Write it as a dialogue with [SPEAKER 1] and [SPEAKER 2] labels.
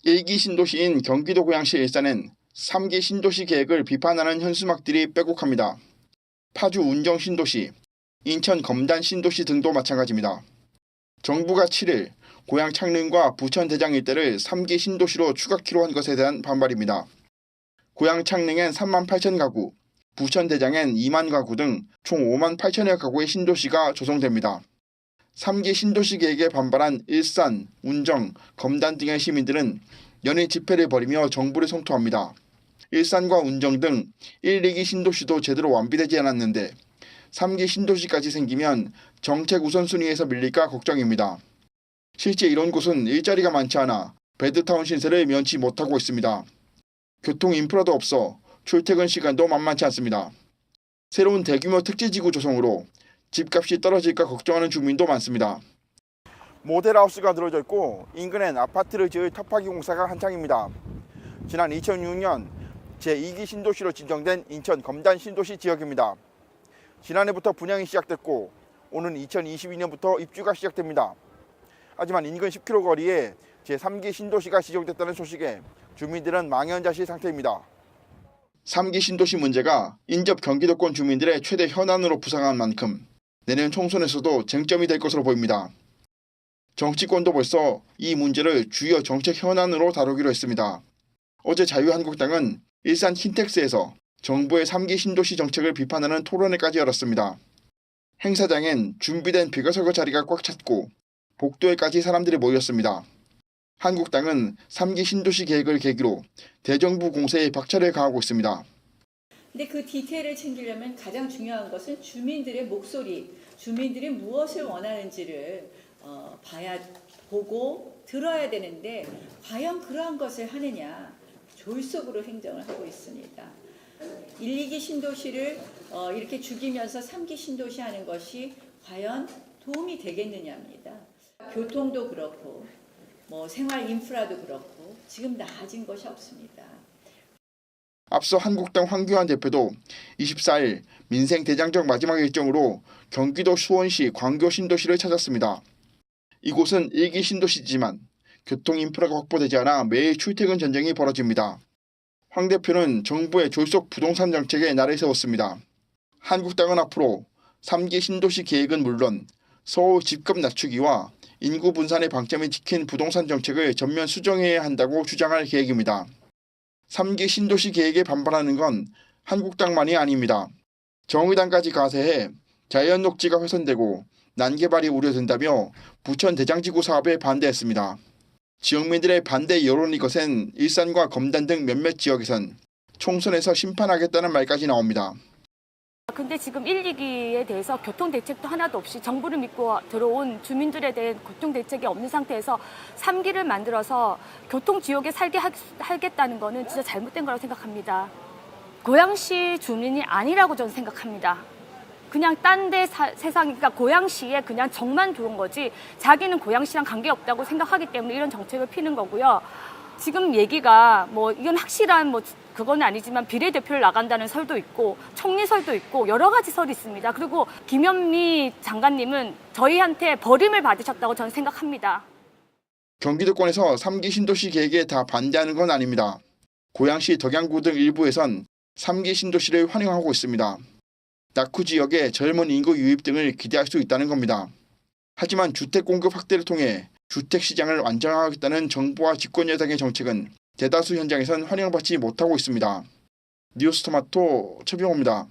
[SPEAKER 1] 1기 신도시인 경기도 고양시 일산엔 3기 신도시 계획을 비판하는 현수막들이 빼곡합니다. 파주 운정 신도시, 인천 검단 신도시 등도 마찬가지입니다. 정부가 7일 고양 창릉과 부천 대장 일대를 3기 신도시로 추가키로 한 것에 대한 반발입니다. 고양 창릉엔 3만 8천 가구, 부천 대장엔 2만 가구 등 총 5만 8천여 가구의 신도시가 조성됩니다. 3기 신도시 계획에 반발한 일산, 운정, 검단 등의 시민들은 연일 집회를 벌이며 정부를 성토합니다. 일산과 운정 등 1, 2기 신도시도 제대로 완비되지 않았는데 3기 신도시까지 생기면 정책 우선순위에서 밀릴까 걱정입니다. 실제 이런 곳은 일자리가 많지 않아 베드타운 신세를 면치 못하고 있습니다. 교통 인프라도 없어 출퇴근 시간도 만만치 않습니다. 새로운 대규모 택지지구 조성으로 집값이 떨어질까 걱정하는 주민도 많습니다. 모델하우스가 늘어져 있고 인근엔 아파트를 지을 터파기 공사가 한창입니다. 지난 2006년 제2기 신도시로 지정된 인천 검단 신도시 지역입니다. 지난해부터 분양이 시작됐고 오는 2022년부터 입주가 시작됩니다. 하지만 인근 10km 거리에 제3기 신도시가 지정됐다는 소식에 주민들은 망연자실 상태입니다. 3기 신도시 문제가 인접 경기도권 주민들의 최대 현안으로 부상한 만큼 내년 총선에서도 쟁점이 될 것으로 보입니다. 정치권도 벌써 이 문제를 주요 정책 현안으로 다루기로 했습니다. 어제 자유한국당은 일산 킨텍스에서 정부의 3기 신도시 정책을 비판하는 토론회까지 열었습니다. 행사장엔 준비된 비거서거 자리가 꽉 찼고 복도에까지 사람들이 모였습니다. 한국당은 3기 신도시 계획을 계기로 대정부 공세에 박차를 가하고 있습니다.
[SPEAKER 2] 근데 그 디테일을 챙기려면 가장 중요한 것은 주민들의 목소리, 주민들이 무엇을 원하는지를 보고 들어야 되는데 과연 그러한 것을 하느냐, 졸속으로 행정을 하고 있습니다. 1, 2기 신도시를 이렇게 죽이면서 3기 신도시 하는 것이 과연 도움이 되겠느냐입니다. 교통도 그렇고 생활 인프라도 그렇고 지금 나아진 것이 없습니다.
[SPEAKER 1] 앞서 한국당 황교안 대표도 24일 민생 대장정 마지막 일정으로 경기도 수원시 광교 신도시를 찾았습니다. 이곳은 1기 신도시지만 교통 인프라가 확보되지 않아 매일 출퇴근 전쟁이 벌어집니다. 황 대표는 정부의 졸속 부동산 정책에 날을 세웠습니다. 한국당은 앞으로 3기 신도시 계획은 물론 서울 집값 낮추기와 인구 분산의 방점이 찍힌 부동산 정책을 전면 수정해야 한다고 주장할 계획입니다. 3기 신도시 계획에 반발하는 건 한국당만이 아닙니다. 정의당까지 가세해 자연 녹지가 훼손되고 난개발이 우려된다며 부천 대장지구 사업에 반대했습니다. 지역민들의 반대 여론이 거센 일산과 검단 등 몇몇 지역에선 총선에서 심판하겠다는 말까지 나옵니다.
[SPEAKER 3] 근데 지금 1, 2기에 대해서 교통대책도 하나도 없이 정부를 믿고 들어온 주민들에 대한 교통대책이 없는 상태에서 3기를 만들어서 교통지옥에 살게 하겠다는 거는 진짜 잘못된 거라고 생각합니다. 고양시 주민이 아니라고 저는 생각합니다. 그냥 딴 데 세상이니까 고양시에 그냥 정만 들어온 거지 자기는 고양시랑 관계없다고 생각하기 때문에 이런 정책을 피는 거고요. 지금 얘기가 이건 확실한 그건 아니지만 비례대표를 나간다는 설도 있고 총리설도 있고 여러 가지 설이 있습니다. 그리고 김현미 장관님은 저희한테 버림을 받으셨다고 저는 생각합니다.
[SPEAKER 1] 경기도권에서 3기 신도시 계획에 다 반대하는 건 아닙니다. 고양시 덕양구 등 일부에선 3기 신도시를 환영하고 있습니다. 낙후 지역의 젊은 인구 유입 등을 기대할 수 있다는 겁니다. 하지만 주택 공급 확대를 통해 주택 시장을 안정화하겠다는 정부와 집권 여당의 정책은 대다수 현장에선 환영받지 못하고 있습니다. 뉴스토마토 최병호입니다.